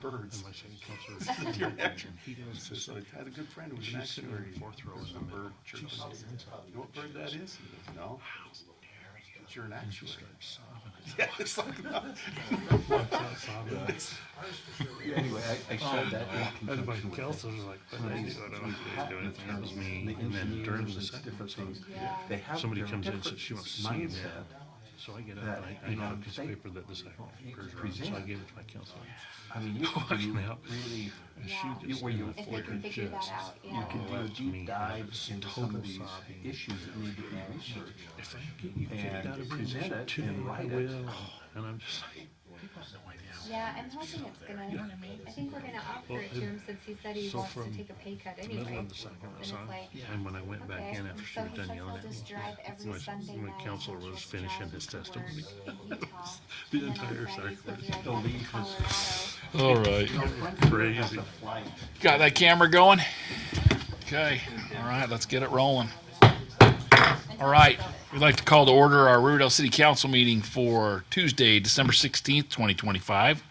birds. And my city councilor, Your action. he does Says, this. I had a good friend who was She's an sitting in actuary. the fourth row There's in a the middle. bird chirping. She's sitting inside. You know what bird that is? He goes, no. But you're an And she actuary. starts sobbing. Yeah, it's like that. Walks out sobbing. Anyway, I showed that in And my conjunction with it. counselor's like, but I do, I don't know what they're doing. It was me. The And then during the engineers and second different song, things. They have somebody their comes in and different says she wants to see him. mindset. So I get up that, and I you know, had a piece of they- paper that this occurs around, so I gave it to my counselor. I mean, you can do Walking out. really, And she Yeah. just where you- in the If they foyer can figure that just, out, you yeah. can do a that's me. deep dive Just into total some of these sobbing. issues that need to be researched. If I can get you kicked And out of present business it today, and I write it. will. And I'm just like, people have no idea. Yeah, I'm hoping it's gonna, I think we're gonna offer it to him since he said he So wants to from take a pay cut The middle anyway. of the second And it's song, like, and when I went back okay, in and after she so was he done says yelling he'll at me, just drive every Sunday my night. counselor He'll was just finishing drive his to work testimony. in Utah. The And then on entire Fridays, he'll cycle. drive The back to leaf is- Colorado. All right. Crazy. Got that camera going? Okay. All right, let's get it rolling. All right. We'd like to call to order our Riverdale City Council meeting for Tuesday, December 16th, 2025.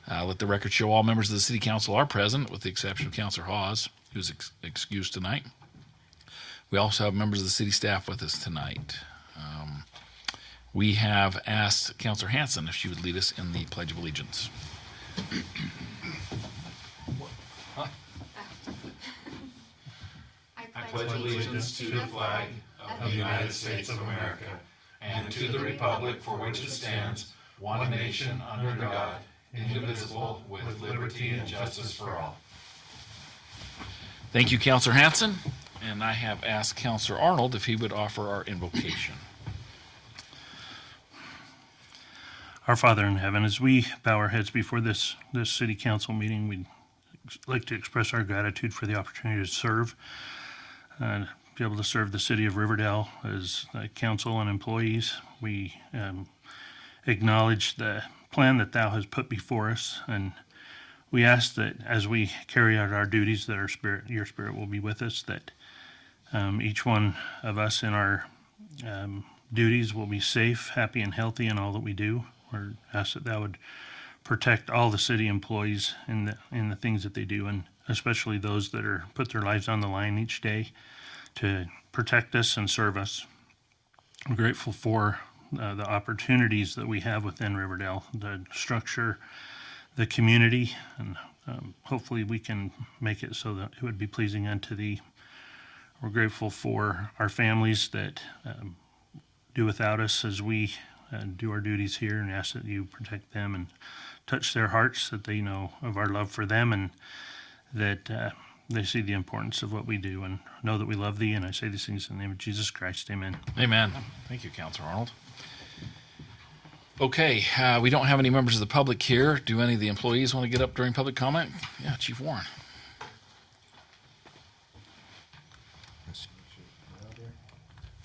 Let the record show all members of the City Council are present, with the exception of Councilor Hawes, who's excused tonight. We also have members of the city staff with us tonight. We have asked Councilor Hanson if she would lead us in the Pledge of Allegiance. I pledge allegiance to the flag of the United States of America and to the republic for which it stands, one nation under God, indivisible, with liberty and justice for all. Thank you, Councilor Hanson. And I have asked Councilor Arnold if he would offer our invocation. Our Father in heaven, as we bow our heads before this city council meeting, we'd like to express our gratitude for the opportunity to serve, be able to serve the city of Riverdale as council and employees. We acknowledge the plan that Thou has put before us, and we ask that as we carry out our duties, that your spirit will be with us, that each one of us in our duties will be safe, happy, and healthy in all that we do. We ask that Thou would protect all the city employees in the things that they do, and especially those that are put their lives on the line each day to protect us and serve us. I'm grateful for the opportunities that we have within Riverdale, the structure, the community, and hopefully we can make it so that it would be pleasing unto Thee. We're grateful for our families that do without us as we do our duties here, and ask that You protect them and touch their hearts, that they know of our love for them, and that they see the importance of what we do and know that we love Thee. And I say these things in the name of Jesus Christ. Amen. Amen. Thank you, Councilor Arnold. Okay, we don't have any members of the public here. Do any of the employees want to get up during public comment? Yeah, Chief Warren.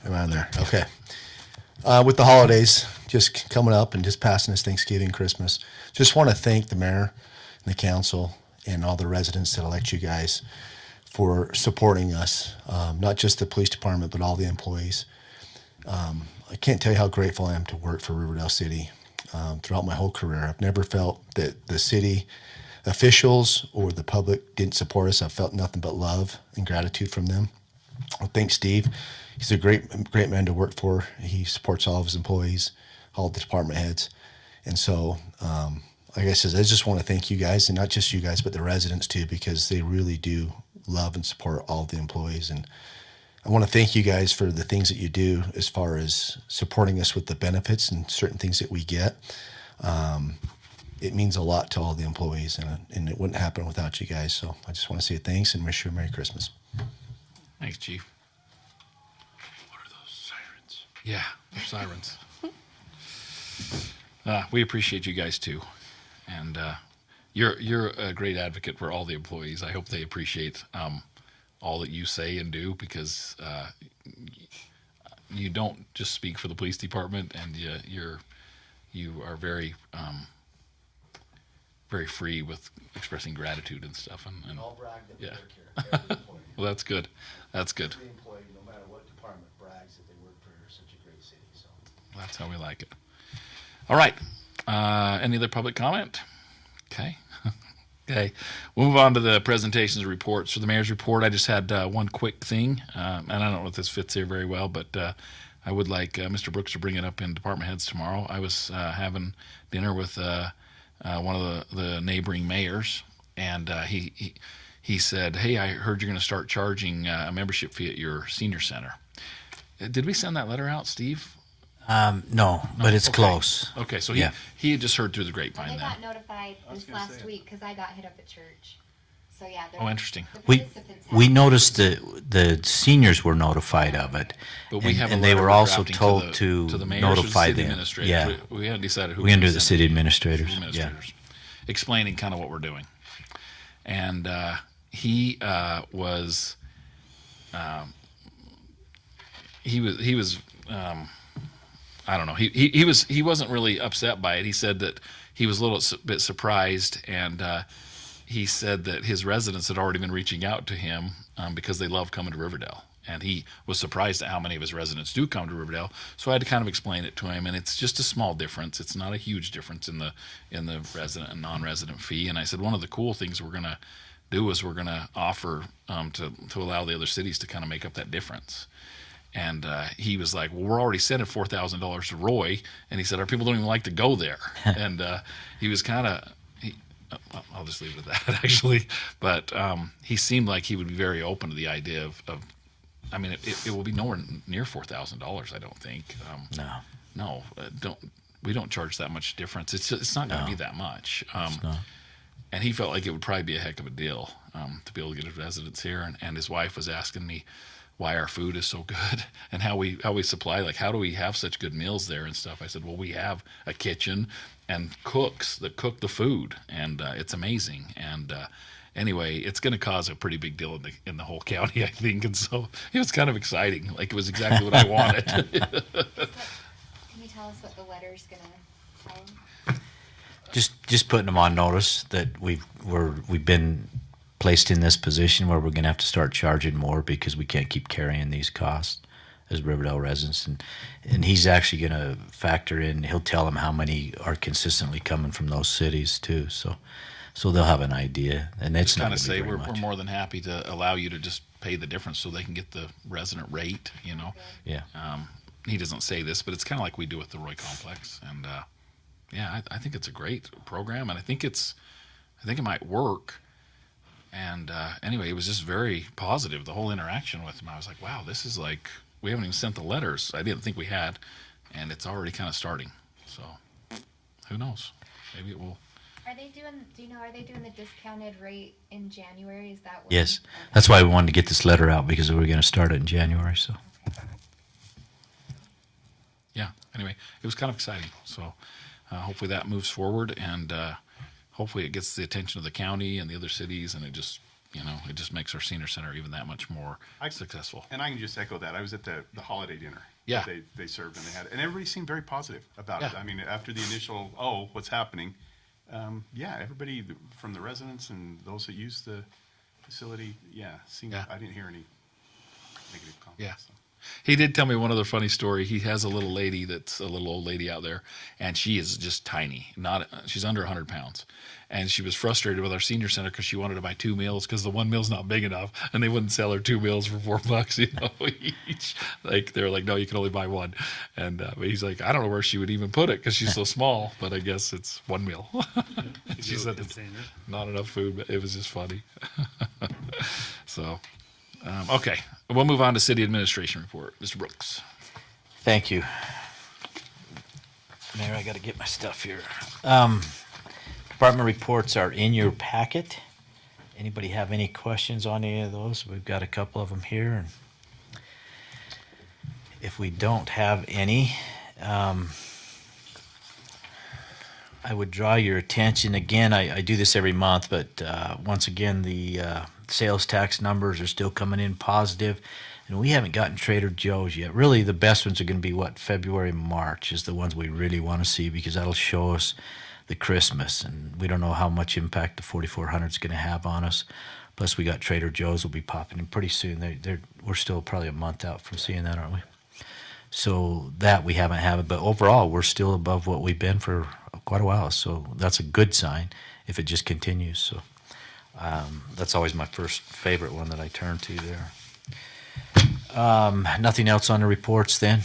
Around there. Okay. With the holidays just coming up and just passing this Thanksgiving, Christmas, just want to thank the mayor and the council and all the residents that elect you guys for supporting us, not just the police department, but all the employees. I can't tell you how grateful I am to work for Riverdale City. Throughout my whole career, I've never felt that the city officials or the public didn't support us. I've felt nothing but love and gratitude from them. Well, thanks, Steve. He's a great man to work for. He supports all of his employees, all the department heads. And so, like I said, I just want to thank you guys, and not just you guys, but the residents too, because they really do love and support all the employees. And I want to thank you guys for the things that you do as far as supporting us with the benefits and certain things that we get. It means a lot to all the employees, and it wouldn't happen without you guys. So I just want to say thanks and wish you a Merry Christmas. Thanks, Chief. What are those sirens? Yeah, they're sirens. We appreciate you guys too, and you're a great advocate for all the employees. I hope they appreciate all that you say and do, because you don't just speak for the police department, and you are very very free with expressing gratitude and stuff. And I'll brag that we yeah. work here. Every employee. Well, that's good. That's good. Every employee, no matter what department, brags that they work for such a great city. So. That's how we like it. All right. Any other public comment? Okay. Okay, we'll move on to the presentations and reports. For the mayor's report, I just had one quick thing, and I don't know if this fits here very well, but I would like Mr. Brooks to bring it up in department heads tomorrow. I was having dinner with one of the neighboring mayors, and he said, "Hey, I heard you're going to start charging a membership fee at your senior center." Did we send that letter out, Steve? No, but it's Okay. close. Okay, so Yeah. he had just heard through the Well, grapevine they then. got notified this gonna last say. week because I got hit up at church. So yeah. Oh, interesting. The We participants we have- noticed that the seniors were notified of it, But we and, have a and they letter were we're also drafting told to the mayors or the notify city them. administrators. Yeah, We hadn't decided who we're gonna do send the it. city administrators. City Yeah, administrators, explaining kind of what we're doing. And he was I don't know. He wasn't really upset by it. He said that he was a little bit surprised, and he said that his residents had already been reaching out to him because they love coming to Riverdale. And he was surprised at how many of his residents do come to Riverdale. So I had to kind of explain it to him, and it's just a small difference. It's not a huge difference in the resident and non-resident fee. And I said one of the cool things we're going to do is we're going to offer to allow the other cities to kind of make up that difference. And he was like, "Well, we're already sending $4,000 to Roy," and he said, "Our people don't even like to go there." And he was kind of. I'll just leave it at that, actually. But he seemed like he would be very open to the idea of I mean, it will be nowhere near $4,000. I don't think. No, we don't charge that much difference. It's not going to be that much. not. And he felt like it would probably be a heck of a deal to be able to get his residents here. And his wife was asking me why our food is so good and how we supply, like, how do we have such good meals there and stuff. I said, well, we have a kitchen and cooks that cook the food, and it's amazing. And anyway, it's going to cause a pretty big deal in the whole county, I think. And so it was kind of exciting. Like, it was exactly what I wanted. Can you tell us what the letter's gonna tell them? just putting them on notice that we've been placed in this position where we're going to have to start charging more because we can't keep carrying these costs as Riverdale residents, and he's actually going to factor in. He'll tell them how many are consistently coming from those cities too, so they'll have an idea, and it's Just not kind going of to be say very we're much. more than happy to allow you to just pay the difference so they can get the resident rate, you know. Yeah, He doesn't say this, but it's kind of like we do with the Roy Complex. And yeah, I think it's a great program, and I think it might work. And anyway, it was just very positive, the whole interaction with him. I was like, wow, this is like, we haven't even sent the letters. I didn't think we had, and it's already kind of starting. So who knows? Maybe it will. Are they doing the discounted rate in January? Is that what? yes, Okay. that's why we wanted to get this letter out, because we were going to start it in January. So Yeah, anyway, it was kind of exciting. So hopefully that moves forward, and hopefully it gets the attention of the county and the other cities, and it just makes our senior center even that much more successful. And I can just echo that. I was at the holiday dinner. Yeah. that They served, and everybody seemed very positive about it. Yeah. I mean, after the initial, oh, what's happening? Yeah, everybody from the residents and those that use the facility, seemed. Yeah. I didn't hear any negative comments. Yeah. So. He did tell me one other funny story. He has a little lady that's a little old lady out there, and she is just tiny. She's under 100 pounds. And she was frustrated with our senior center because she wanted to buy 2 meals because the one meal's not big enough, and they wouldn't sell her 2 meals for $4, each. Like, they're like, no, you can only buy one. And but he's like, I don't know where she would even put it because she's so small, but I guess it's 1 meal. She said it's not enough food, but it was just funny. So, okay, we'll move on to city administration report. Mr. Brooks. thank you, Mayor. I got to get my stuff here. Department reports are in your packet. Anybody have any questions on any of those? We've got a couple of them here. And if we don't have any, I would draw your attention again. I do this every month, but once again, the sales tax numbers are still coming in positive, and we haven't gotten Trader Joe's yet. Really, the best ones are going to be February, March is the ones we really want to see, because that'll show us the Christmas, and we don't know how much impact the 4400 is going to have on us. Plus, we got Trader Joe's will be popping in pretty soon. We're still probably a month out from seeing that, aren't we? So that we haven't had it, but overall, we're still above what we've been for quite a while. So that's a good sign if it just continues. So That's always my first favorite one that I turn to there. Nothing else on the reports then.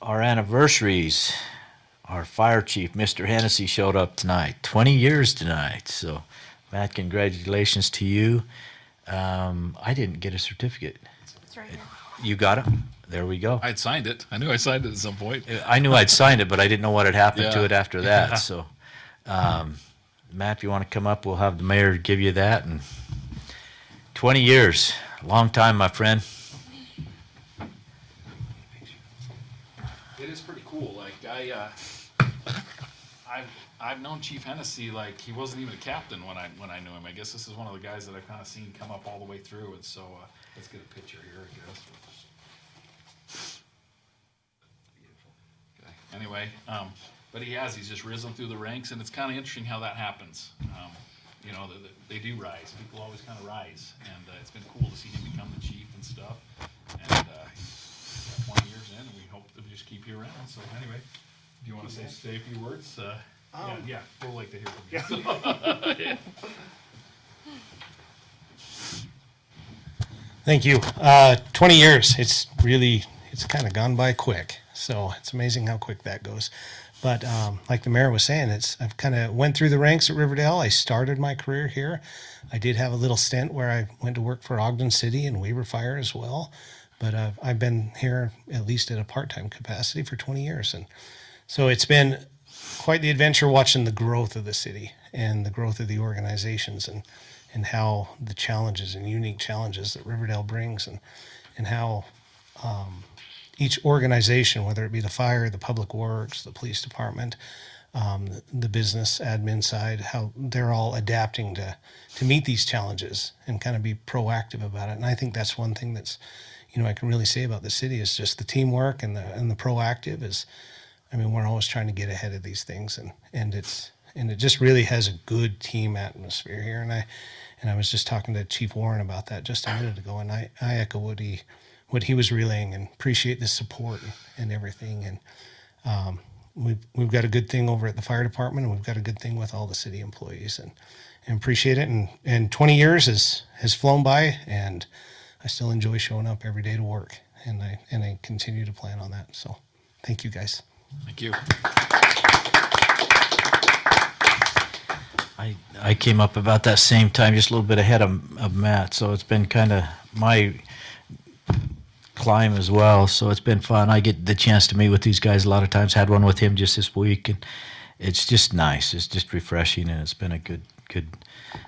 Our anniversaries. Our fire chief, Mr. Hennessy, showed up tonight. 20 years tonight. So, Matt, congratulations to you. I didn't get a certificate. It's right here. You got it? There we go. I had signed it. I knew I signed it at some point. I knew I'd signed it, but I didn't know what had happened to Yeah. it after that. So, Matt, if you want to come up, we'll have the mayor give you that. And 20 years, long time, my friend. It is pretty cool. Like I've known Chief Hennessy. Like he wasn't even a captain when I knew him. I guess this is one of the guys that I've kind of seen come up all the way through. And so let's get a picture here, I guess. Okay. Anyway, but he's just risen through the ranks, and it's kind of interesting how that happens. You know, they do rise. People always kind of rise, and it's been cool to see him become the chief and stuff. And he's got 20 years in, and we hope to just keep you around. So anyway, do you want to say a few words? Yeah, we'll like to hear from you. Thank you. 20 years. It's kind of gone by quick. So it's amazing how quick that goes. But like the mayor was saying, I've kind of went through the ranks at Riverdale. I started my career here. I did have a little stint where I went to work for Ogden City and Weber Fire as well. But I've been here at least at a part-time capacity for 20 years. And so it's been quite the adventure watching the growth of the city and the growth of the organizations and how the challenges and unique challenges that Riverdale brings and how each organization, whether it be the fire, the public works, the police department, the business admin side, how they're all adapting to meet these challenges and kind of be proactive about it. And I think that's one thing that's, I can really say about the city is just the teamwork and the proactive is, we're always trying to get ahead of these things and it just really has a good team atmosphere here. And I was just talking to Chief Warren about that just a minute ago, and I echo what he was relaying and appreciate the support and everything. And we've got a good thing over at the fire department, and we've got a good thing with all the city employees, and appreciate it. And 20 years has flown by, and I still enjoy showing up every day to work, and I continue to plan on that. So thank you guys. Thank you. I came up about that same time, just a little bit ahead of Matt. So it's been kind of my climb as well. So it's been fun. I get the chance to meet with these guys a lot of times. Had one with him just this week, and it's just nice. It's just refreshing, and it's been a good.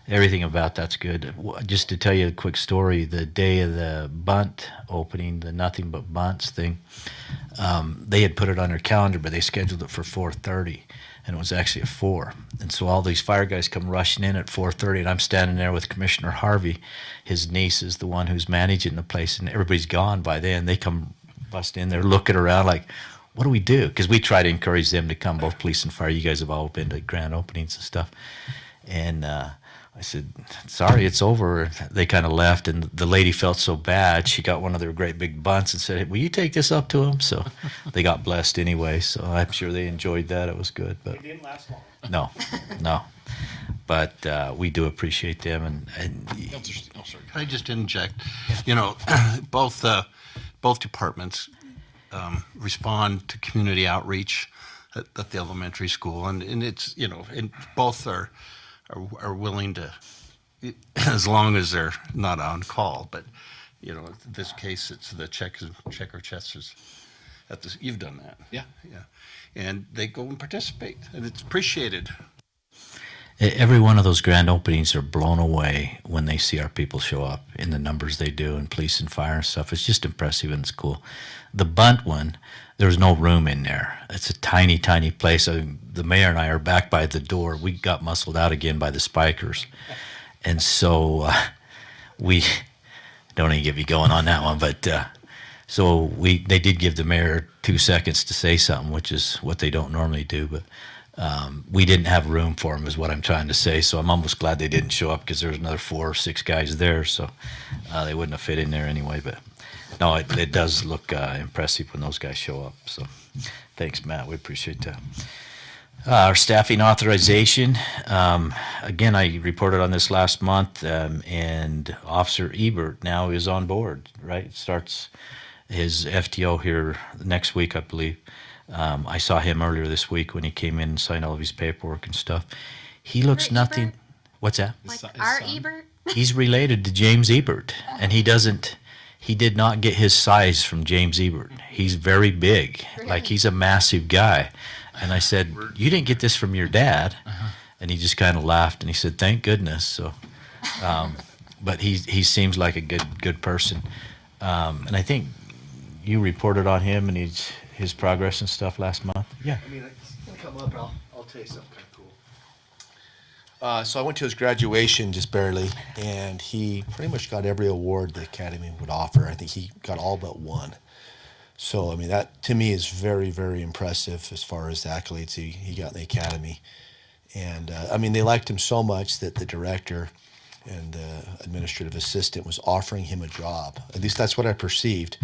Everything about that's good. Just to tell you a quick story, the day of the bunt opening, the Nothing But Bunts thing, they had put it on their calendar, but they scheduled it for 4:30, and it was actually at 4. And so all these fire guys come rushing in at 4:30, and I'm standing there with Commissioner Harvey. His niece is the one who's managing the place, and everybody's gone by then. They come busting in there, looking around like, what do we do? Because we try to encourage them to come, both police and fire. You guys have all been to grand openings and stuff. And I said, sorry, it's over. They kind of left, and the lady felt so bad. She got one of their great big bunts and said, hey, will you take this up to them? So they got blessed anyway, so I'm sure they enjoyed that. It was good. But It didn't last long. No. But we do appreciate them. And Oh, sorry. Can I just interject? Both departments respond to community outreach at the elementary school, and it's and both are willing to, as long as they're not on call. But in this case, it's the checker chesters. You've done that, Yeah. and they go and participate, and it's appreciated. every one of those grand openings are blown away when they see our people show up in the numbers they do, and police and fire and stuff. It's just impressive, and it's cool. The bunt one, there's no room in there. It's a tiny, tiny place. The mayor and I are back by the door. We got muscled out again by the spikers. And so we don't even get me going on that one. But so they did give the mayor 2 seconds to say something, which is what they don't normally do. But we didn't have room for him is what I'm trying to say. So I'm almost glad they didn't show up, because there was another 4 or 6 guys there. So they wouldn't have fit in there anyway. But no, it does look impressive when those guys show up. So thanks, Matt. We appreciate that. Our staffing authorization, again, I reported on this last month, and Officer Ebert now is on board, right? Starts his FTO here next week, I believe. I saw him earlier this week when he came in and signed all of his paperwork and stuff. He looks Ebert? nothing. What's that? Like his our son? Ebert? He's related to James Ebert, and he did not get his size from James Ebert. He's very big, like he's a massive guy. And I said, "You didn't get this from your dad?" And he just kind of laughed and he said, "Thank goodness." So, but he seems like a good person. And I think you reported on him and his progress and stuff last month. Yeah. I mean, I'll come up and I'll tell you something kind of cool. So I went to his graduation just barely, and he pretty much got every award the Academy would offer. I think he got all but one. So, I mean, that to me is very, very impressive as far as the accolades he got in the Academy. And, I mean, they liked him so much that the director and the administrative assistant was offering him a job. At least that's what I perceived,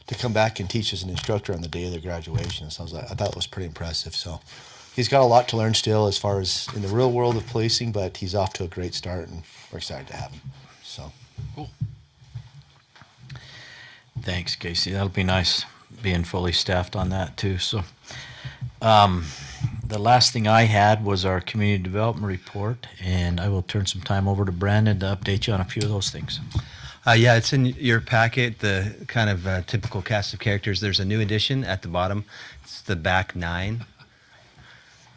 to come back and teach as an instructor on the day of their graduation. So I thought it was pretty impressive. So he's got a lot to learn still as far as in the real world of policing, but he's off to a great start, and we're excited to have him. So. Cool. Thanks, Casey. That'll be nice being fully staffed on that too. So, the last thing I had was our community development report, and I will turn some time over to Brandon to update you on a few of those things. Yeah, it's in your packet, the kind of typical cast of characters. There's a new addition at the bottom. It's the back nine.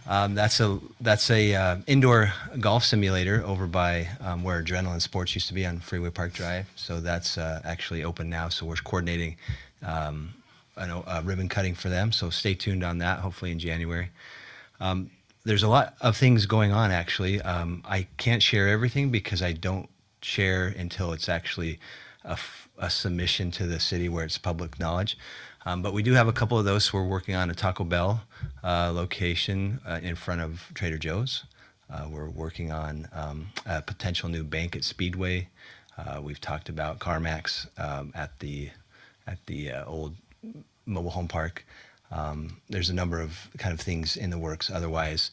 That's a indoor golf simulator over by where Adrenaline Sports used to be on Freeway Park Drive. So that's actually open now. So we're coordinating ribbon cutting for them. So stay tuned on that, hopefully in January. There's a lot of things going on, actually. I can't share everything because I don't share until it's actually a submission to the city where it's public knowledge. But we do have a couple of those. We're working on a Taco Bell location in front of Trader Joe's. We're working on a potential new bank at Speedway. We've talked about CarMax at the old mobile home park. There's a number of kind of things in the works otherwise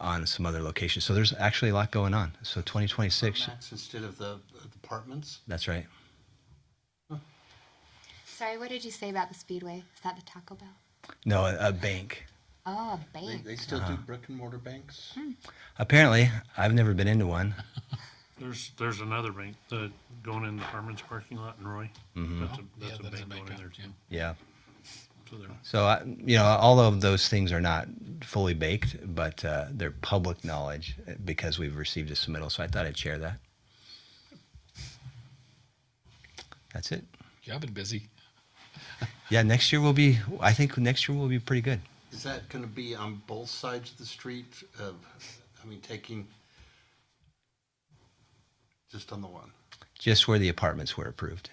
on some other locations. So there's actually a lot going on. So 2026. Max instead of the apartments? That's right. Sorry, what did you say about the Speedway? Is that the Taco Bell? No, a bank. Oh, a bank. They still do brick and mortar banks? Apparently, I've never been into one. There's another bank going in the Harmon's parking lot in Roy. That's a bank going in there too. Yeah. So they're So, all of those things are not fully baked, but they're public knowledge because we've received a submittal. So I thought I'd share that. That's it. Yeah, I've been busy. Yeah, I think next year will be pretty good. Is that going to be on both sides of the street? Taking just on the one? Just where the apartments were approved.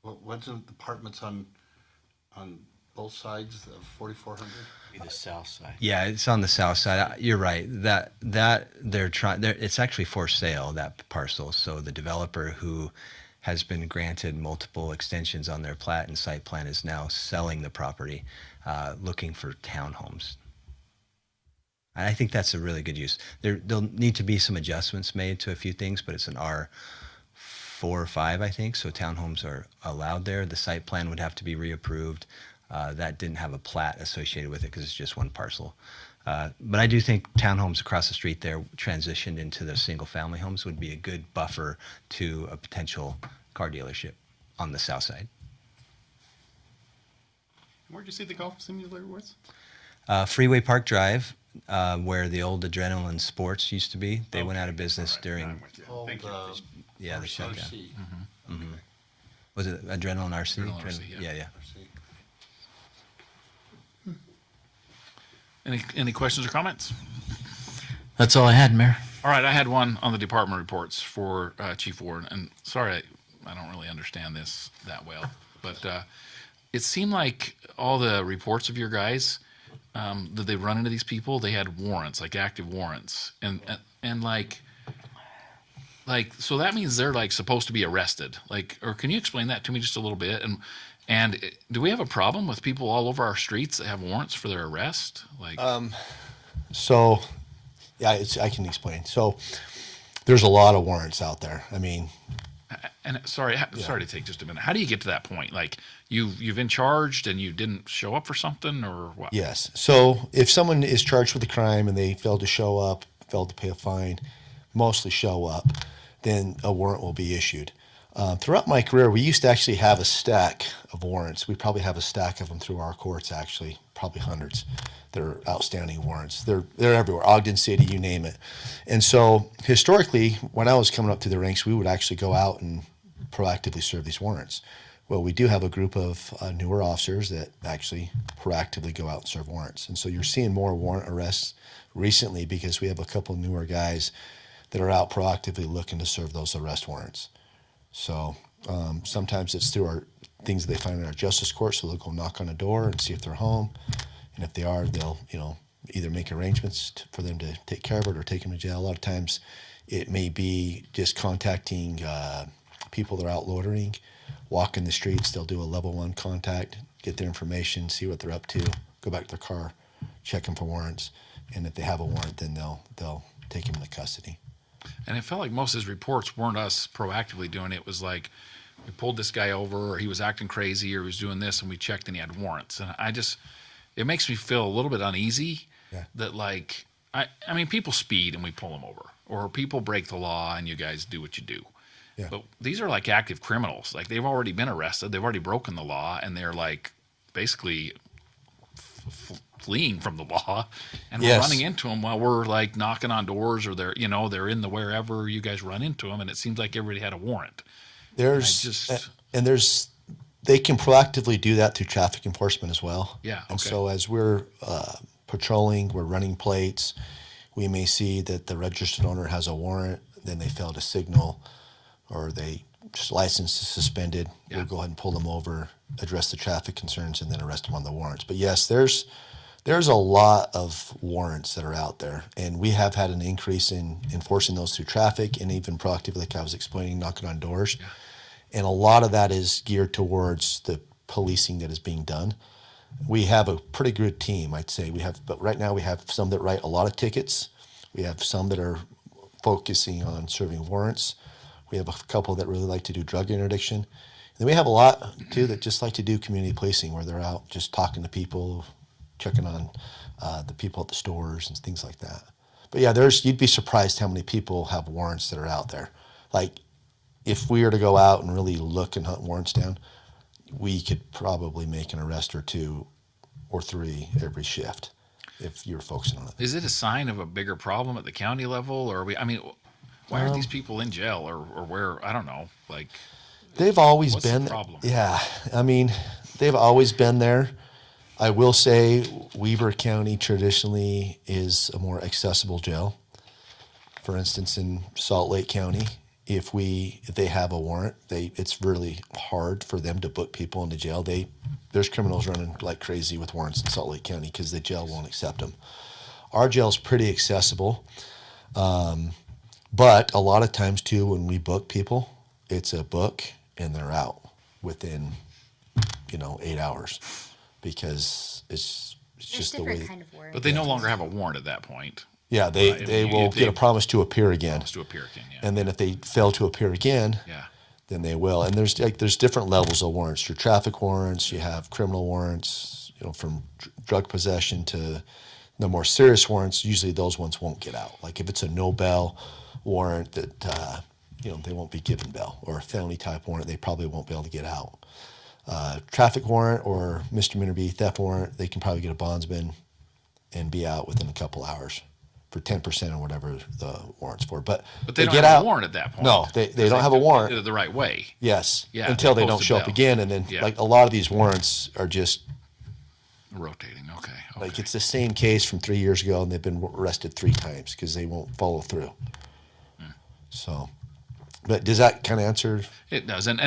Well, wasn't the apartments on both sides of 4400? Be the south side. Yeah, it's on the south side. You're right. That they're trying. It's actually for sale, that parcel. So the developer who has been granted multiple extensions on their plat and site plan is now selling the property, looking for townhomes. And I think that's a really good use. There'll need to be some adjustments made to a few things, but it's an R4 or 5, I think. So townhomes are allowed there. The site plan would have to be reapproved. That didn't have a plat associated with it because it's just one parcel. But I do think townhomes across the street there transitioned into the single family homes would be a good buffer to a potential car dealership on the south side. Where'd you say the golf simulator was? Freeway Park Drive, where the old Adrenaline Sports used to be. They went out of business during, Thank you. the shutdown. RC. Was it Adrenaline RC? Adrenaline RC, yeah. Yeah. Any questions or comments? That's all I had, Mayor. All right, I had one on the department reports for Chief Ward, and sorry, I don't really understand this that well, but it seemed like all the reports of your guys that they run into these people, they had warrants, like active warrants, and so that means they're like supposed to be arrested, or can you explain that to me just a little bit? And do we have a problem with people all over our streets that have warrants for their arrest? So, yeah, I can explain. So, there's a lot of warrants out there. I mean, And sorry to take just a minute. How do you get to that point? Like you've been charged and you didn't show up for something, or what? yes. So, if someone is charged with a crime and they failed to show up, failed to pay a fine, mostly show up, then a warrant will be issued. Throughout my career, we used to actually have a stack of warrants. We probably have a stack of them through our courts, actually, probably hundreds. They're outstanding warrants. They're everywhere, Ogden City, you name it. And so historically, when I was coming up through the ranks, we would actually go out and proactively serve these warrants. Well, we do have a group of newer officers that actually proactively go out and serve warrants. And so you're seeing more warrant arrests recently because we have a couple newer guys that are out proactively looking to serve those arrest warrants. So sometimes it's through our things they find in our justice court. So they'll go knock on a door and see if they're home, and if they are, they'll either make arrangements for them to take care of it or take them to jail. A lot of times, it may be just contacting people that are out loitering, walking the streets. They'll do a level 1 contact, get their information, see what they're up to, go back to their car, check them for warrants, and if they have a warrant, then they'll take them into custody. And it felt like most of his reports weren't us proactively doing it. It was like we pulled this guy over, or he was acting crazy, or he was doing this, and we checked and he had warrants. And it makes me feel a little bit uneasy that, like, I mean, people speed and we pull them over, or people break the law and you guys do what you do. Yeah. But these are like active criminals. Like, they've already been arrested, they've already broken the law, and they're like basically fleeing from the law, and we're running into them while we're like knocking on doors, or they're in the wherever you guys run into them, and it seems like everybody had a warrant. They can proactively do that through traffic enforcement as well. Yeah. Okay. And so as we're patrolling, we're running plates, we may see that the registered owner has a warrant, then they fail to signal, or license is suspended. Yeah. We'll go ahead and pull them over, address the traffic concerns, and then arrest them on the warrants. But yes, there's a lot of warrants that are out there, and we have had an increase in enforcing those through traffic and even proactively, like I was explaining, knocking on doors. Yeah. And a lot of that is geared towards the policing that is being done. We have a pretty good team, I'd say. But right now we have some that write a lot of tickets. We have some that are focusing on serving warrants. We have a couple that really like to do drug interdiction. And then we have a lot, too, that just like to do community policing, where they're out just talking to people, checking on the people at the stores and things like that. But yeah, you'd be surprised how many people have warrants that are out there. Like, if we were to go out and really look and hunt warrants down, we could probably make an arrest or 2 or 3 every shift if you're focusing on it. Is it a sign of a bigger problem at the county level, or why are these people in jail, or where? I don't know. Like, they've always what's been the problem? Yeah, I mean, they've always been there. I will say Weaver County traditionally is a more accessible jail. For instance, in Salt Lake County, if they have a warrant, it's really hard for them to book people into jail. There's criminals running like crazy with warrants in Salt Lake County because the jail won't accept them. Our jail's pretty accessible, but a lot of times too, when we book people, it's a book and they're out within 8 hours, because it's just the way. Kind of warrant. But they no longer have a warrant at that point. Yeah, they will get a promise to appear again. Promise to appear again, yeah. And then if they fail to appear again, Yeah. then they will. And there's different levels of warrants. Your traffic warrants, you have criminal warrants, from drug possession to the more serious warrants. Usually those ones won't get out. Like if it's a no bail warrant that they won't be given bail, or a felony type warrant, they probably won't be able to get out. Traffic warrant or misdemeanor B theft warrant, they can probably get a bondsman and be out within a couple hours for 10% or whatever the warrant's for. But they don't get have out. a warrant at that point. No, they don't have a warrant. Did it the right way. Yes. Yeah, until they opposed don't to show up bail. again. And then, Yeah. like, a lot of these warrants are just, Rotating. Okay. like, it's the same case from 3 years ago, and they've been arrested 3 times because they won't follow through. So, but does that kind of answer? It does, and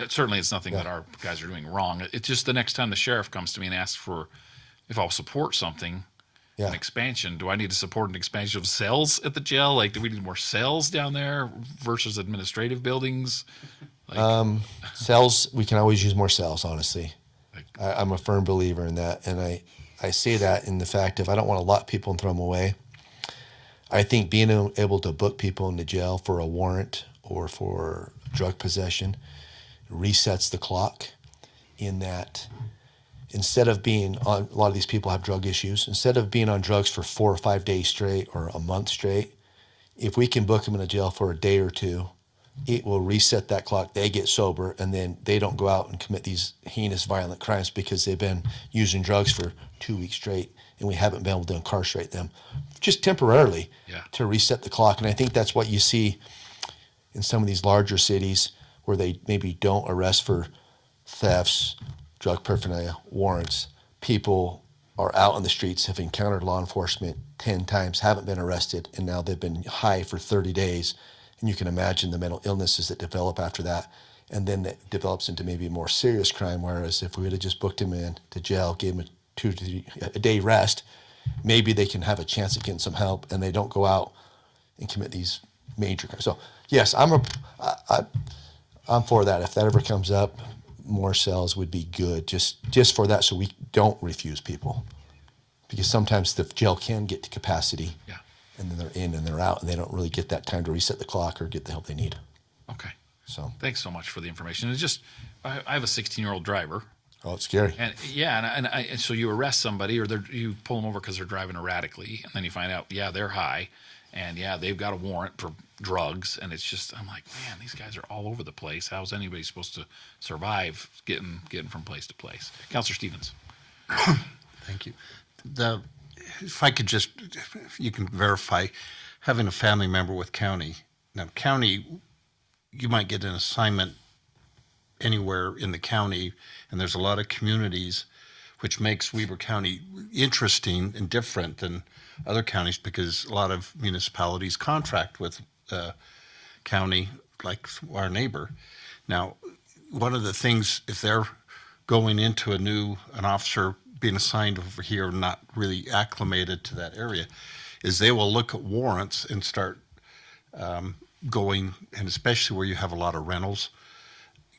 certainly it's nothing that our guys are doing wrong. It's just the next time the sheriff comes to me and asks for if I'll support something, Yeah. an expansion. Do I need to support an expansion of cells at the jail? Like, do we need more cells down there versus administrative buildings? Like, Cells, we can always use more cells, honestly. Like- I'm a firm believer in that. And I say that in the fact of I don't want to lock people and throw them away. I think being able to book people into jail for a warrant or for drug possession resets the clock, in that instead of being on, a lot of these people have drug issues, instead of being on drugs for 4 or 5 days straight or a month straight, if we can book them in a jail for a day or two, it will reset that clock. They get sober, and then they don't go out and commit these heinous violent crimes because they've been using drugs for 2 weeks straight, and we haven't been able to incarcerate them just temporarily to reset the clock. And I think that's what you see in some of these larger cities where they maybe don't arrest for thefts, drug paraphernalia, warrants. People are out on the streets, have encountered law enforcement 10 times, haven't been arrested, and now they've been high for 30 days. And you can imagine the mental illnesses that develop after that. And then that develops into maybe a more serious crime. Whereas if we would have just booked him in to jail, gave him a day rest, maybe they can have a chance at getting some help, and they don't go out and commit these major crimes. So yes, I'm for that. If that ever comes up, more cells would be good, just for that, so we don't refuse people, because sometimes the jail can get to capacity, and then they're in and they're out, and they don't really get that time to reset the clock or get the help they need. Okay. So thanks so much for the information. It's just, I have a 16-year-old driver. Oh, it's scary. And and so you arrest somebody, or you pull them over because they're driving erratically, and then you find out, they're high, and they've got a warrant for drugs, and it's just, I'm like, man, these guys are all over the place. How's anybody supposed to survive getting from place to place? Counselor Stevens. Thank you. If I could just, if you can verify, having a family member with county. Now, county, you might get an assignment anywhere in the county, and there's a lot of communities, which makes Weber County interesting and different than other counties, because a lot of municipalities contract with county, like our neighbor. Now, one of the things, if they're going into an officer being assigned over here, not really acclimated to that area, is they will look at warrants and start going, and especially where you have a lot of rentals,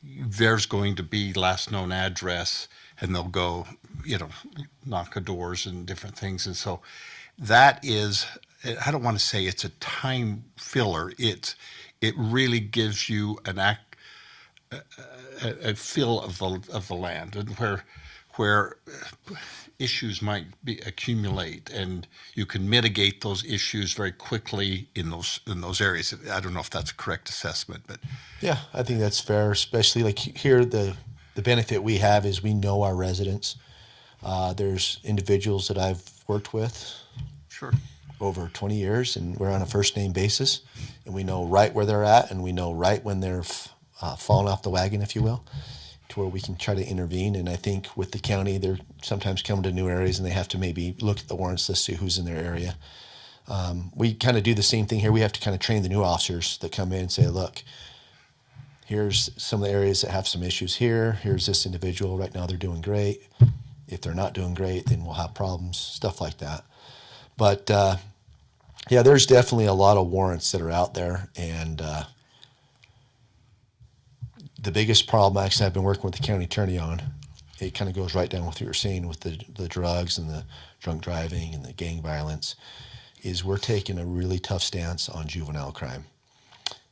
there's going to be last known address, and they'll go, knock on doors and different things. And so that is, I don't want to say it's a time filler. It really gives you a feel of the land, and where issues might accumulate, and you can mitigate those issues very quickly in those areas. I don't know if that's a correct assessment, but yeah, I think that's fair. Especially like here, the benefit we have is we know our residents. There's individuals that I've worked with over 20 years, and we're on a first name basis, and we know right where they're at, and we know right when they're falling off the wagon, if you will, to where we can try to intervene. And I think with the county, they're sometimes coming to new areas, and they have to maybe look at the warrants list, see who's in their area. We kind of do the same thing here. We have to kind of train the new officers that come in and say, look, here's some of the areas that have some issues here. Here's this individual. Right now they're doing great. If they're not doing great, then we'll have problems, stuff like that. But there's definitely a lot of warrants that are out there. And the biggest problem, actually, I've been working with the county attorney on, it kind of goes right down with what you were saying with the drugs and the drunk driving and the gang violence, is we're taking a really tough stance on juvenile crime.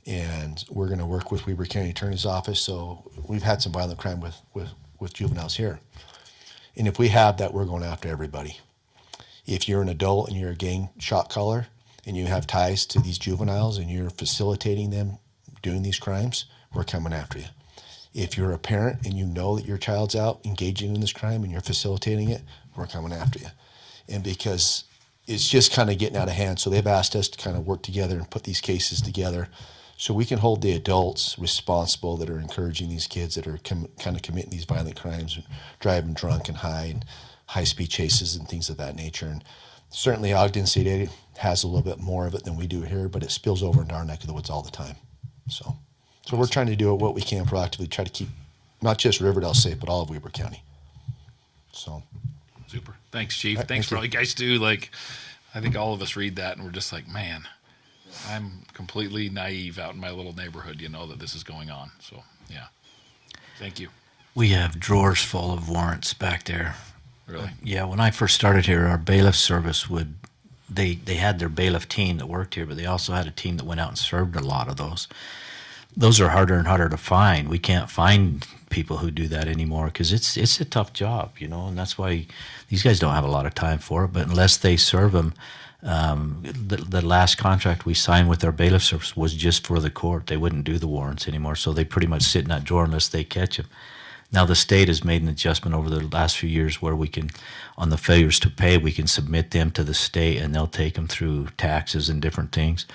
And we're going to work with Weber County Attorney's Office. So we've had some violent crime with juveniles here. And if we have that, we're going after everybody. If you're an adult and you're a gang shot caller and you have ties to these juveniles and you're facilitating them doing these crimes, we're coming after you. If you're a parent and you know that your child's out engaging in this crime and you're facilitating it, we're coming after you. And because it's just kind of getting out of hand, so they've asked us to kind of work together and put these cases together so we can hold the adults responsible that are encouraging these kids that are kind of committing these violent crimes, driving drunk and high, and high-speed chases and things of that nature. And certainly Ogden City has a little bit more of it than we do here, but it spills over into our neck of the woods all the time. So we're trying to do what we can proactively, try to keep not just Riverdale safe, but all of Weber County. So super. Thanks, Chief. Right, Thanks thank for you. all you guys do. Like, I think all of us read that and we're just like, man, I'm completely naive out in my little neighborhood, that this is going on. So, yeah. Thank you. We have drawers full of warrants back there. Really? Yeah, when I first started here, our bailiff service would they had their bailiff team that worked here, but they also had a team that went out and served a lot of those. Those are harder and harder to find. We can't find people who do that anymore because it's a tough job, and that's why these guys don't have a lot of time for it. But unless they serve them, the last contract we signed with our bailiff service was just for the court. They wouldn't do the warrants anymore, so they pretty much sit in that drawer unless they catch them. Now the state has made an adjustment over the last few years where we can, on the failures to pay, we can submit them to the state and they'll take them through taxes and different things.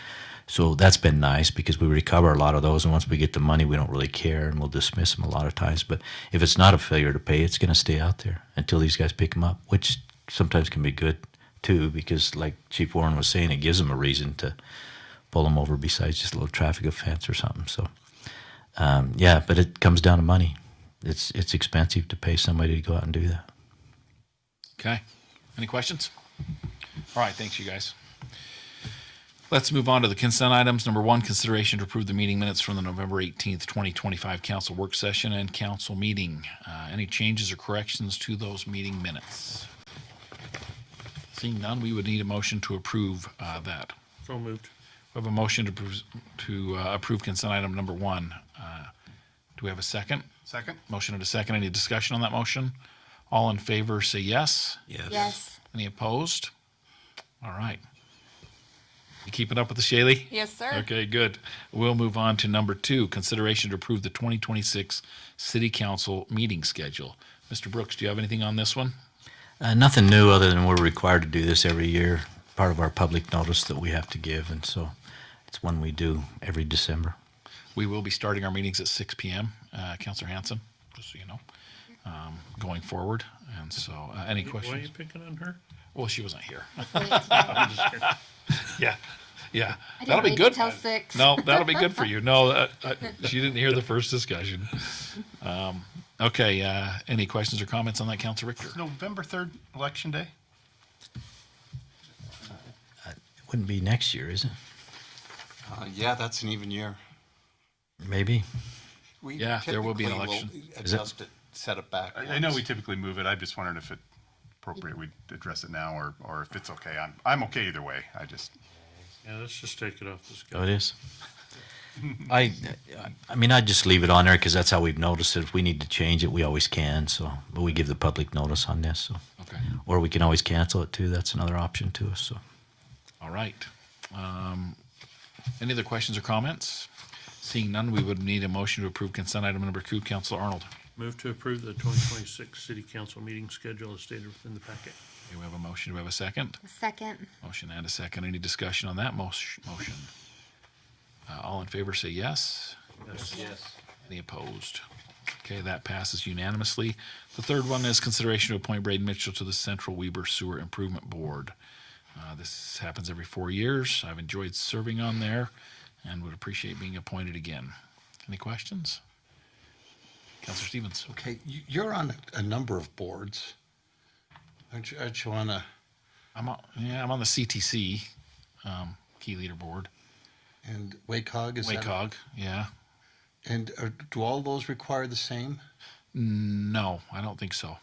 So that's been nice because we recover a lot of those, and once we get the money, we don't really care, and we'll dismiss them a lot of times. But if it's not a failure to pay, it's going to stay out there until these guys pick them up, which sometimes can be good too, because like Chief Warren was saying, it gives them a reason to pull them over besides just a little traffic offense or something. So, yeah, but it comes down to money. It's expensive to pay somebody to go out and do that. Okay. Any questions? All right. Thanks, you guys. Let's move on to the consent items. Number 1, consideration to approve the meeting minutes from the November 18th, 2025 council work session and council meeting. Any changes or corrections to those meeting minutes? Seeing none, we would need a motion to approve that. So moved. We have a motion to approve consent item number 1. Do we have a second? Second? Motion and a second. Any discussion on that motion? All in favor say yes. Yes. Any opposed? All right. You keeping up with the Shaylee? Yes, sir. Okay, good. We'll move on to number 2, consideration to approve the 2026 City Council meeting schedule. Mr. Brooks, do you have anything on this one? Nothing new other than we're required to do this every year, part of our public notice that we have to give, and so it's one we do every December. We will be starting our meetings at 6 p.m., Councilor Hanson, just so you know, going forward. And so, any questions? Why are you picking on her? Well, she wasn't here. I'm just kidding. Yeah. I didn't That'll be wait good. till 6. No, that'll be good for you. No, she didn't hear the first discussion. Okay, any questions or comments on that, Councilor Richter? November 3rd, Election Day? It wouldn't be next year, is it? Yeah, that's an even year. Maybe. We Yeah, there will be an typically election. Adjust it, set it back. I know we typically move it. I'm just wondering if it's appropriate we address it now or if it's okay. I'm okay either way. Yeah, let's just take it off the Oh, schedule. it is? I mean, I'd just leave it on there because that's how we've noticed it. If we need to change it, we always can. So, but we give the public notice on this. So, Okay. or we can always cancel it too. That's another option to us. So, All right. Any other questions or comments? Seeing none, we would need a motion to approve consent item number 2. Councilor Arnold. Move to approve the 2026 City Council meeting schedule as stated within the packet. Okay, we have a motion. Do we have a second? Second. Motion and a second. Any discussion on that motion? All in favor say yes. Yes. Any opposed? Okay, that passes unanimously. The third one is consideration to appoint Braden Mitchell to the Central Weber Sewer Improvement Board. This happens every 4 years. I've enjoyed serving on there and would appreciate being appointed again. Any questions? Councilor Stevens. Okay, you're on a number of boards. Aren't you on a, I'm on the CTC, Key Leader Board. and WACOG is that? WACOG, yeah. And do all those require the same? No, I don't think so.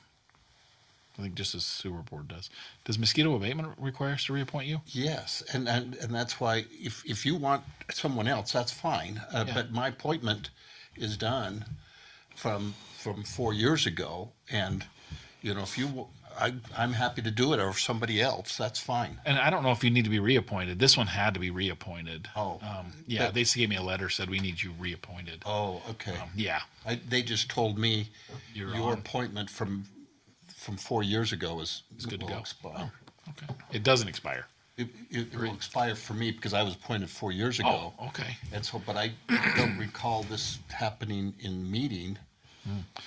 I think just as sewer board does. Does mosquito abatement require us to reappoint you? Yes, and that's why if you want someone else, that's fine. Yeah. But my appointment is done from 4 years ago, and if I'm happy to do it, or if somebody else, that's fine. And I don't know if you need to be reappointed. This one had to be reappointed. Oh. Yeah, they gave me a letter, said we need you reappointed. Oh, okay. Yeah. They just told me You're your on. appointment from 4 years ago is good to will go. expire. Okay. It doesn't expire. It will expire for me because I was appointed 4 years ago. Oh, okay. And so, but I don't recall this happening in meeting.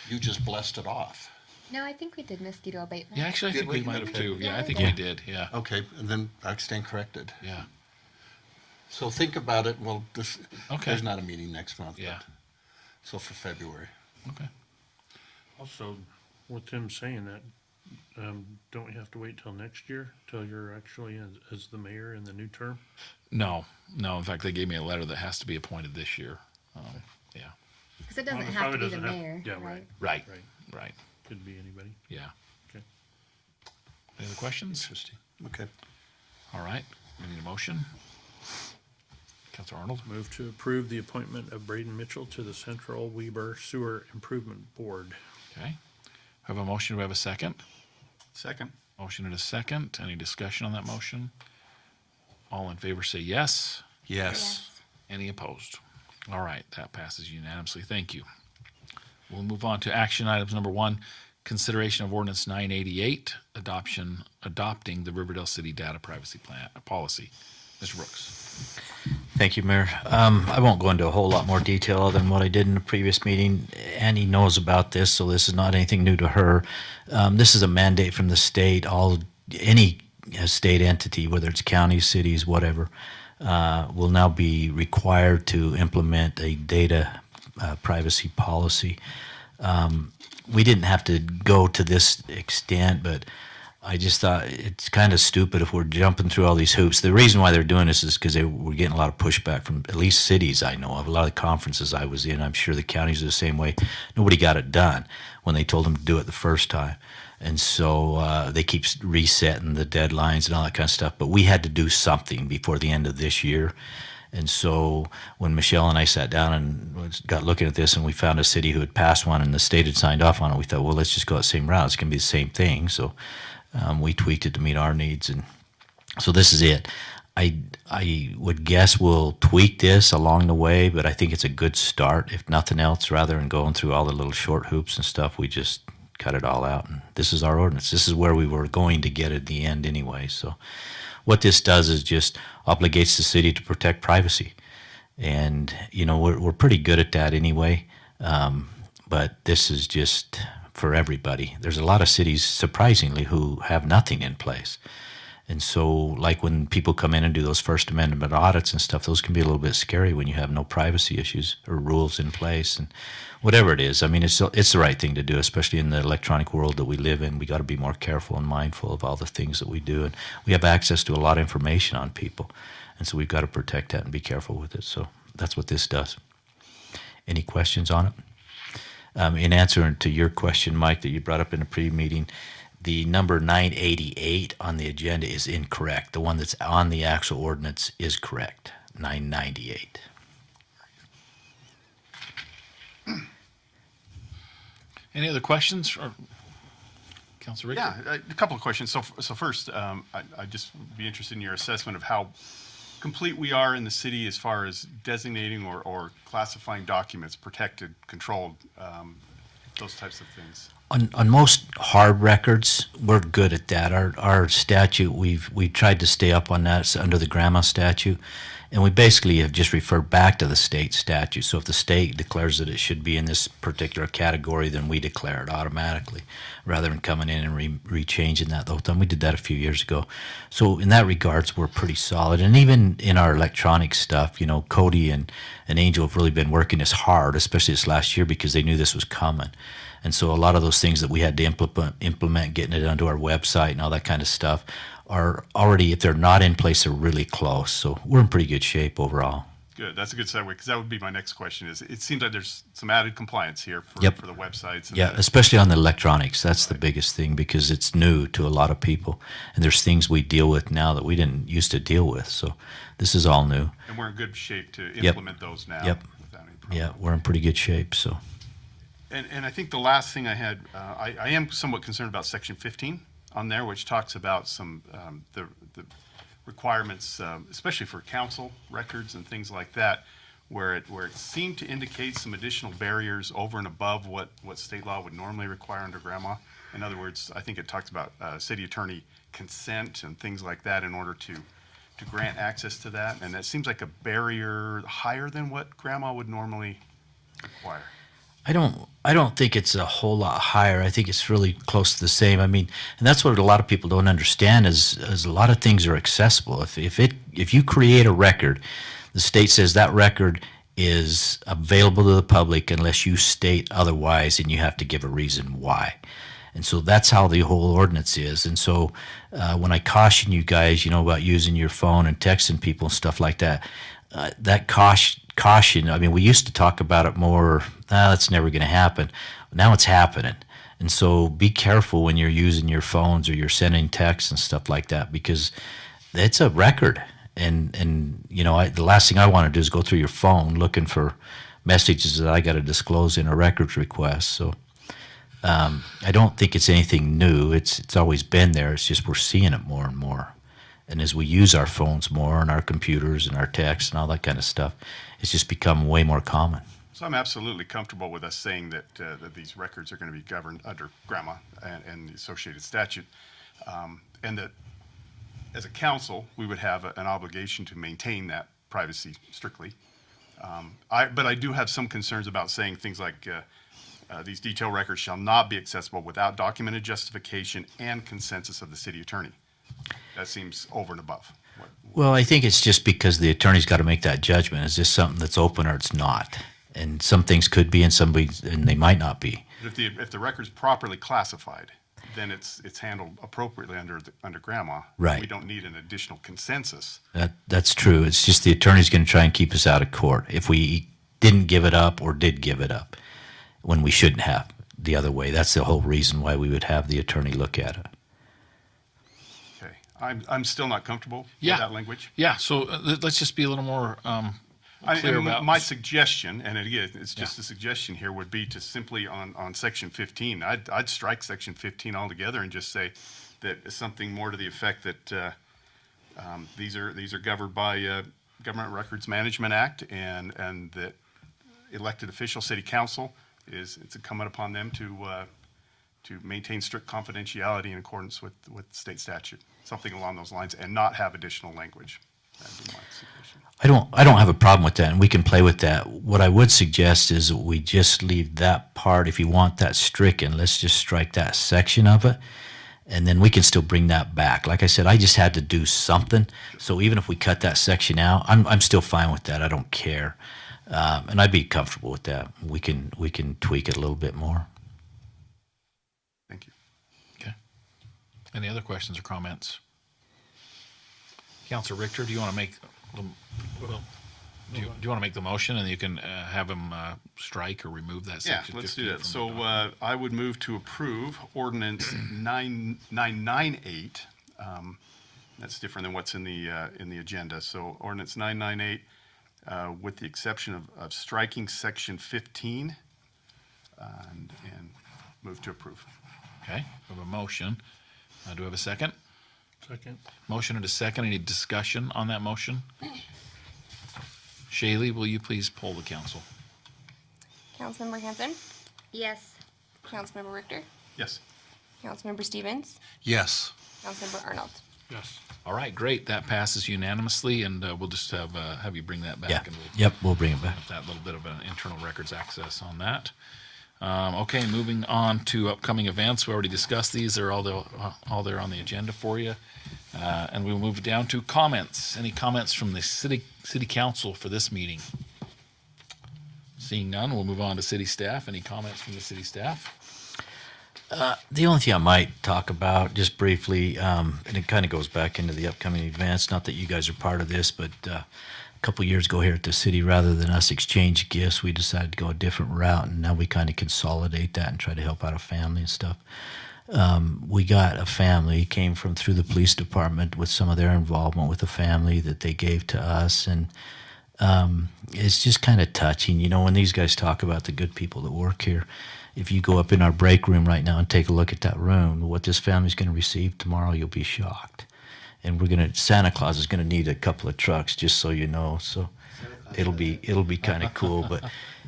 You just blessed it off. No, I think we did mosquito abatement. Yeah, actually, I Did think we we? might have Okay. too. Yeah, I think Yeah. we did. Yeah. Okay, and then I stand corrected. Yeah. So think about it. Well, Okay. there's not a meeting next month. Yeah. But, so for February. Okay. Also, with Tim saying that, don't we have to wait till next year, till you're actually as the mayor in the new term? No. In fact, they gave me a letter that has to be appointed this year. Yeah. Because it doesn't Well, it have to probably be the doesn't have- mayor, yeah, right? Right. Right. Right. Could be anybody. Yeah. Okay. Any other questions? Interesting. Okay. All right, we need a motion. Counselor Arnold, Move to approve the appointment of Braden Mitchell to the Central Weber Sewer Improvement Board. okay. Have a motion, do we have a second? Second. Motion and a second. Any discussion on that motion? All in favor say yes. Yes. Any opposed? All right, that passes unanimously. Thank you. We'll move on to action items number 1, consideration of ordinance 988, adopting the Riverdale City Data Privacy Plan policy. Mr. Brooks. Thank you, Mayor. I won't go into a whole lot more detail than what I did in the previous meeting. Annie knows about this, so this is not anything new to her. This is a mandate from the state. Any state entity, whether it's counties, cities, whatever, will now be required to implement a data privacy policy. We didn't have to go to this extent, but I just thought it's kind of stupid if we're jumping through all these hoops. The reason why they're doing this is because they were getting a lot of pushback from at least cities I know of. A lot of the conferences I was in, I'm sure the counties are the same way. Nobody got it done when they told them to do it the first time. And so they keep resetting the deadlines and all that kind of stuff. But we had to do something before the end of this year. And so when Michelle and I sat down and got looking at this and we found a city who had passed one and the state had signed off on it, we thought, well, let's just go that same route. It's going to be the same thing. So we tweaked it to meet our needs. And so this is it. I would guess we'll tweak this along the way, but I think it's a good start. If nothing else, rather than going through all the little short hoops and stuff, we just cut it all out. And this is our ordinance. This is where we were going to get at the end anyway. So what this does is just obligates the city to protect privacy. And, you know, we're pretty good at that anyway. But this is just for everybody. There's a lot of cities, surprisingly, who have nothing in place. And so, like when people come in and do those First Amendment audits and stuff, those can be a little bit scary when you have no privacy issues or rules in place and whatever it is. I mean, it's the right thing to do, especially in the electronic world that we live in. We got to be more careful and mindful of all the things that we do. And we have access to a lot of information on people. And so we've got to protect that and be careful with it. So that's what this does. Any questions on it? In answer to your question, Mike, that you brought up in a pre-meeting, the number 988 on the agenda is incorrect. The one that's on the actual ordinance is correct, 998. Any other questions? Or Councilor Richter? Yeah, a couple of questions. So first, I'd just be interested in your assessment of how complete we are in the city as far as designating or classifying documents, protected, controlled, those types of things. On most hard records, we're good at that. Our statute, we've tried to stay up on that. It's under the grandma statute, and we basically have just referred back to the state statute. So if the state declares that it should be in this particular category, then we declare it automatically, rather than coming in and rechanging that the whole time. We did that a few years ago. So in that regards, we're pretty solid. And even in our electronic stuff, you know, Cody and Angel have really been working as hard, especially this last year, because they knew this was coming. And so a lot of those things that we had to implement, getting it onto our website and all that kind of stuff, are already, if they're not in place, they're really close. So we're in pretty good shape overall. Good. That's a good segue, because that would be my next question. Is it seems like there's some added compliance here for the websites. And Yeah, especially on the electronics. That's the biggest thing, because it's new to a lot of people. And there's things we deal with now that we didn't used to deal with. So this is all new. And we're in good shape to implement those now. Yep. Without any problem. Yeah, we're in pretty good shape. So And I think the last thing I had, I am somewhat concerned about Section 15 on there, which talks about some the requirements, especially for council records and things like that, where it seemed to indicate some additional barriers over and above what state law would normally require under grandma. In other words, I think it talks about city attorney consent and things like that in order to grant access to that, and that seems like a barrier higher than what grandma would normally require. I don't think it's a whole lot higher. I think it's really close to the same. I mean, and that's what a lot of people don't understand is a lot of things are accessible. If you create a record, the state says that record is available to the public unless you state otherwise, and you have to give a reason why. And so that's how the whole ordinance is. And so when I caution you guys, you know, about using your phone and texting people and stuff like that, that caution, I mean, we used to talk about it more, that's never going to happen. Now it's happening. And so be careful when you're using your phones or you're sending texts and stuff like that, because it's a record. And you know, the last thing I want to do is go through your phone looking for messages that I got to disclose in a records request. So I don't think it's anything new. It's always been there. It's just we're seeing it more and more. And as we use our phones more and our computers and our texts and all that kind of stuff, it's just become way more common. So I'm absolutely comfortable with us saying that these records are going to be governed under GRAMA and the associated statute, and that as a council, we would have an obligation to maintain that privacy strictly. But I do have some concerns about saying things like these detailed records shall not be accessible without documented justification and consensus of the city attorney. That seems over and above. Well, I think it's just because the attorney's got to make that judgment. Is this something that's open or it's not? And some things could be, and they might not be. If the record's properly classified, then it's handled appropriately under GRAMA. Right. We don't need an additional consensus. That's true. It's just the attorney's going to try and keep us out of court if we didn't give it up or did give it up when we shouldn't have. The other way. That's the whole reason why we would have the attorney look at it. Okay. I'm still not comfortable Yeah. with that language. Yeah, so let's just be a little more clear about. My suggestion, and again, it's just a suggestion here, would be to simply on section 15, I'd strike section 15 altogether and just say that something more to the effect that these are governed by Government Records Management Act, and that elected official city council it's incumbent upon them to maintain strict confidentiality in accordance with state statute, something along those lines, and not have additional language. That'd be my suggestion. I don't have a problem with that, and we can play with that. What I would suggest is that we just leave that part. If you want that stricken, let's just strike that section of it, and then we can still bring that back. Like I said, I just had to do something. So even if we cut that section out, I'm still fine with that. I don't care, and I'd be comfortable with that. We can tweak it a little bit more. Thank you. Okay. Any other questions or comments? Councilor Richter, do you want to make do you want to make the motion, and you can have him strike or remove that Yeah, section? let's do 15 that. from So the document? I would move to approve ordinance 998. That's different than what's in the agenda. So ordinance 998, with the exception of striking section 15, and move to approve. Okay, we have a motion. Do we have a second? Second. Motion and a second. Any discussion on that motion? Shaylee, will you please poll the council? Councilmember Hanson, Yes. Councilmember Richter, Yes. Councilmember Stevens, Yes. Councilmember Arnold. Yes. All right, great. That passes unanimously, and we'll just have you bring that back. Yeah. And we'll Yep. We'll bring it back. have that little bit of an internal records access on that. Okay, moving on to upcoming events. We already discussed these. They're all there on the agenda for you. And we'll move down to comments. Any comments from the city council for this meeting? Seeing none, we'll move on to city staff. Any comments from the city staff? The only thing I might talk about just briefly, and it kind of goes back into the upcoming events, not that you guys are part of this, but a couple years ago here at the city, rather than us exchange gifts, we decided to go a different route, and now we kind of consolidate that and try to help out a family and stuff. We got a family, came from through the police department with some of their involvement with the family that they gave to us, and it's just kind of touching. You know, when these guys talk about the good people that work here, if you go up in our break room right now and take a look at that room, what this family's going to receive tomorrow, you'll be shocked. And Santa Claus is going to need a couple of trucks, just so you know. So it'll be kind of cool, but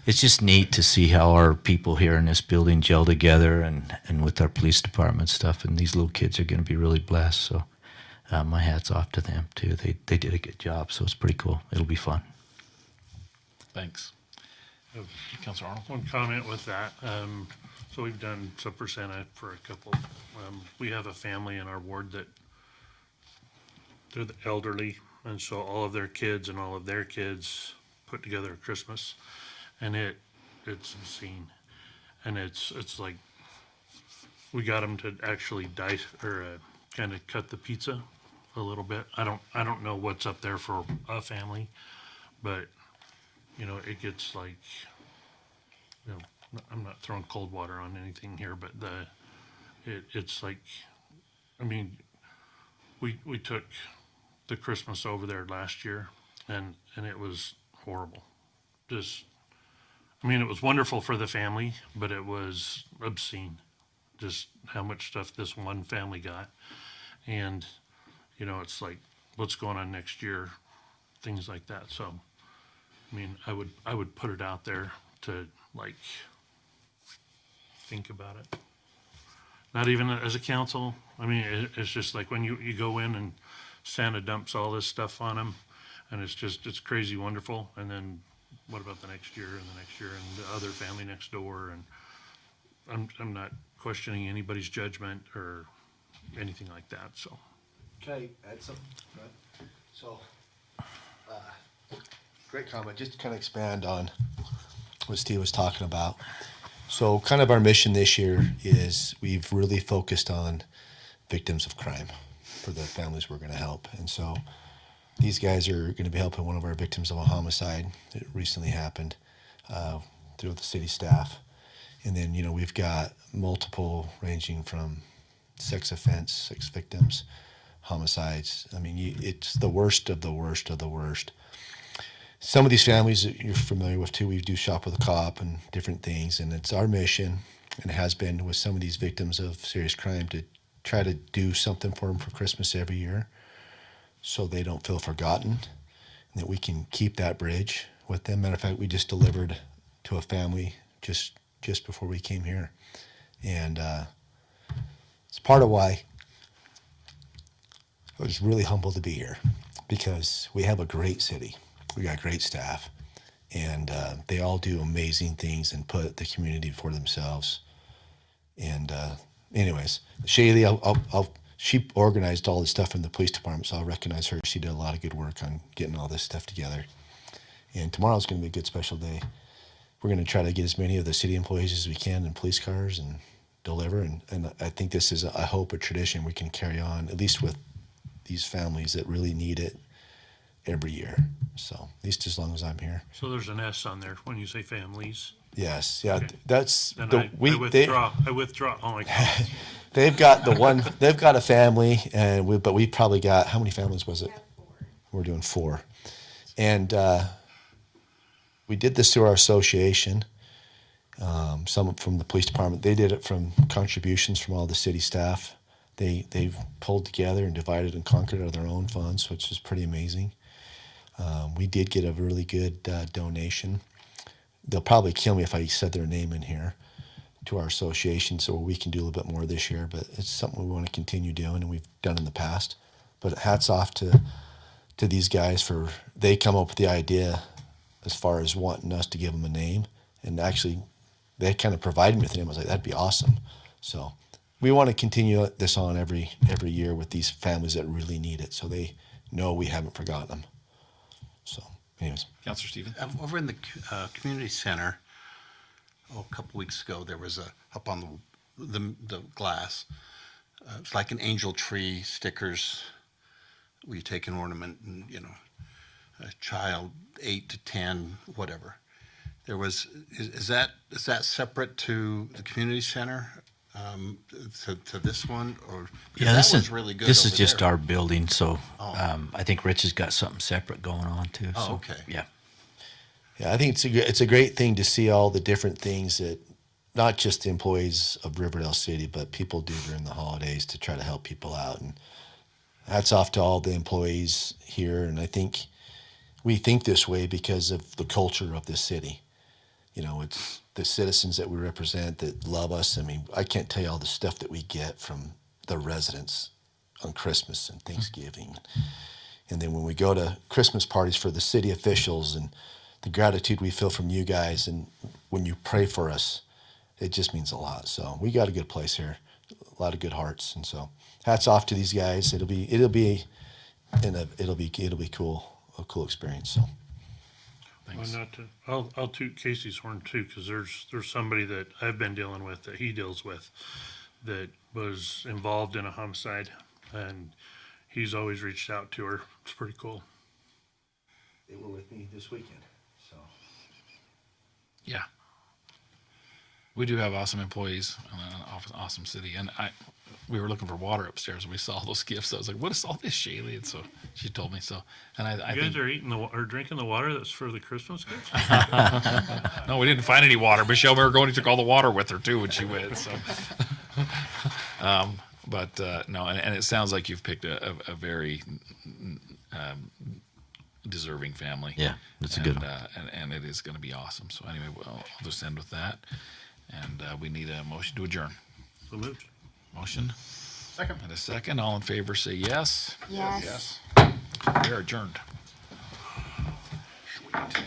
it's just neat to see how our people here in this building gel together and with our police department stuff. And these little kids are going to be really blessed. So my hat's off to them too. They did a good job. So it's pretty cool. It'll be fun. Thanks. Councilor Arnold? One comment with that. So we've done some for Santa for a couple. We have a family in our ward that they're the elderly, and so all of their kids and all of their kids put together a Christmas, and it's obscene, and it's like we got them to actually dice or kind of cut the pizza a little bit. I don't know what's up there for a family, but you know it gets like, you know, I'm not throwing cold water on anything here, but it's like, I mean, we took the Christmas over there last year, and it was horrible. Just, I mean, it was wonderful for the family, but it was obscene. Just how much stuff this one family got, and you know, it's like, what's going on next year, things like that. So, I mean, I would put it out there to like think about it. Not even as a council. I mean, it's just like when you go in and Santa dumps all this stuff on them, and it's crazy wonderful. And then what about the next year and the next year and the other family next door? And I'm not questioning anybody's judgment or anything like that. So. Can I add something? So, great comment. Just to kind of expand on what Steve was talking about. So, kind of our mission this year is we've really focused on victims of crime for the families we're going to help. And so, these guys are going to be helping one of our victims of a homicide that recently happened through the city staff. And then, you know, we've got multiple ranging from sex offense, sex victims, homicides. I mean, it's the worst of the worst of the worst. Some of these families that you're familiar with too, we do shop with a cop and different things. And it's our mission, and it has been with some of these victims of serious crime, to try to do something for them for Christmas every year so they don't feel forgotten, and that we can keep that bridge with them. Matter of fact, we just delivered to a family just before we came here. And it's part of why I was really humbled to be here, because we have a great city. We got great staff, and they all do amazing things and put the community before themselves. And anyways, Shaylee, she organized all this stuff in the police department, so I'll recognize her. She did a lot of good work on getting all this stuff together. And tomorrow's going to be a good special day. We're going to try to get as many of the city employees as we can in police cars and deliver. And I think this is, I hope, a tradition we can carry on, at least with these families that really need it every year. So at least as long as I'm here. So there's an S on there when you say families. Yes, yeah, Okay. that's Then the I withdraw. I withdraw. Oh my God. They've got the one. They've got a family, and but we probably got, how many families was it? We're doing 4, and we did this through our association. Some from the police department. They did it from contributions from all the city staff. They've pulled together and divided and conquered out of their own funds, which is pretty amazing. We did get a really good donation. They'll probably kill me if I said their name in here, to our association, so we can do a little bit more this year, but it's something we want to continue doing, and we've done in the past. But hats off to these guys for, they come up with the idea as far as wanting us to give them a name, and actually they kind of provided me with a name. I was like, that'd be awesome. So we want to continue this on every year with these families that really need it, so they know we haven't forgotten them. So anyways. Councilor Stephen. Over in the community center, a couple weeks ago, there was up on the glass. It's like an angel tree stickers. Where you take an ornament and, you know, a child 8 to 10, whatever. There was, is that separate to the community center? To this one, or Yeah, that one's really good. This is over just there. our building, so Oh. I think Rich has got something separate going on too. Oh, so, okay. Yeah. Yeah, I think it's a great thing to see all the different things that not just the employees of Riverdale City, but people do during the holidays to try to help people out. And hats off to all the employees here. And I think we think this way because of the culture of this city. You know, it's the citizens that we represent that love us. I mean, I can't tell you all the stuff that we get from the residents on Christmas and Thanksgiving. And then when we go to Christmas parties for the city officials, and the gratitude we feel from you guys, and when you pray for us, it just means a lot. So we got a good place here, a lot of good hearts, and so hats off to these guys. It'll be cool, a cool experience. So Thanks. I'll toot Casey's horn too, because there's somebody that I've been dealing with, that he deals with, that was involved in a homicide, and he's always reached out to her. It's pretty cool. they were with me this weekend. So Yeah. We do have awesome employees and an awesome city. And we were looking for water upstairs and we saw all those gifts. I was like, what is all this, Shaylee? And so she told me so. And I You guys think, are eating or drinking the water that's for the Christmas gift? no, we didn't find any water. Michelle Maragoni took all the water with her too when she went. So, no, and it sounds like you've picked a very deserving family. Yeah, that's a good one. And it is going to be awesome. So anyway, well, I'll just end with that. And we need a motion to adjourn. So moved. Motion. Second. And a second. All in favor say yes. Yes. We are adjourned. Sweet.